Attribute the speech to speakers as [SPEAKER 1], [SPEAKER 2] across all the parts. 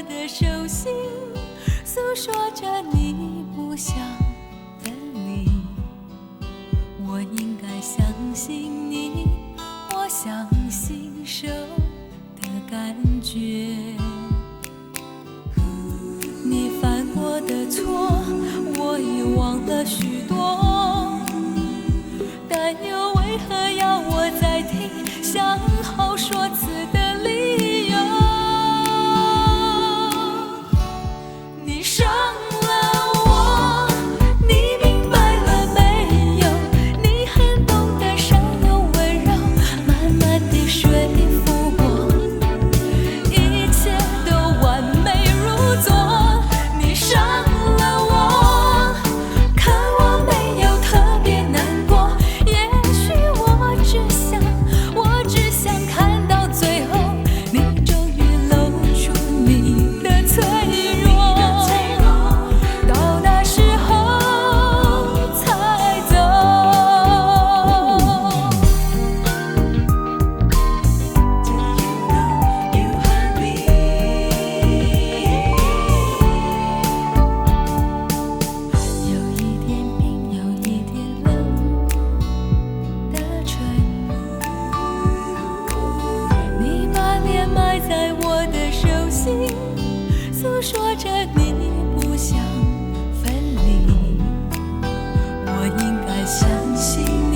[SPEAKER 1] 的手心，诉说着你不想分离。我应该相信你，我相信手的感觉。你犯过的错，我已忘了许多，但又为何要我再听想好说辞的理由？你伤了我，你明白了没有？你很懂得善用温柔，慢慢地说服我，一切都完美如昨。你伤了我，可我没有特别难过，也许我只想看到最后，你终于露出你的脆弱，到那时候才走。有一点冰，有一点冷的春，你把脸埋在我的手心，诉说着你不想分离。我应该相信你，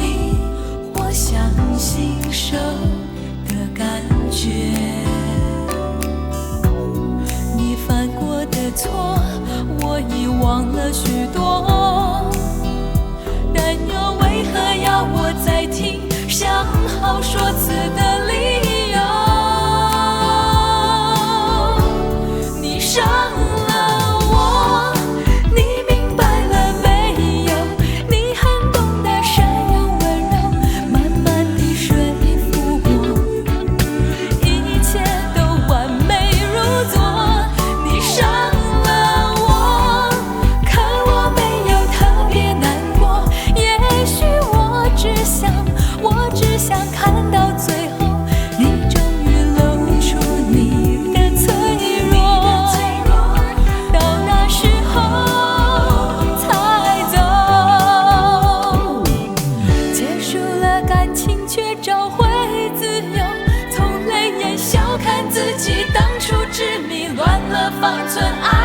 [SPEAKER 1] 我相信手的感觉。你犯过的错，我已忘了许多，但又为何要我再听想好说辞的理由？你伤了我，你明白了没有？你很懂得善用温柔，慢慢地说服我，一切都完美如昨。你伤了我，可我没有特别难过，也许我只想看到最后，你终于露出你的脆弱，到那时候才走。结束了感情，却找回自由，从泪眼笑看自己当初执迷，乱了方寸爱。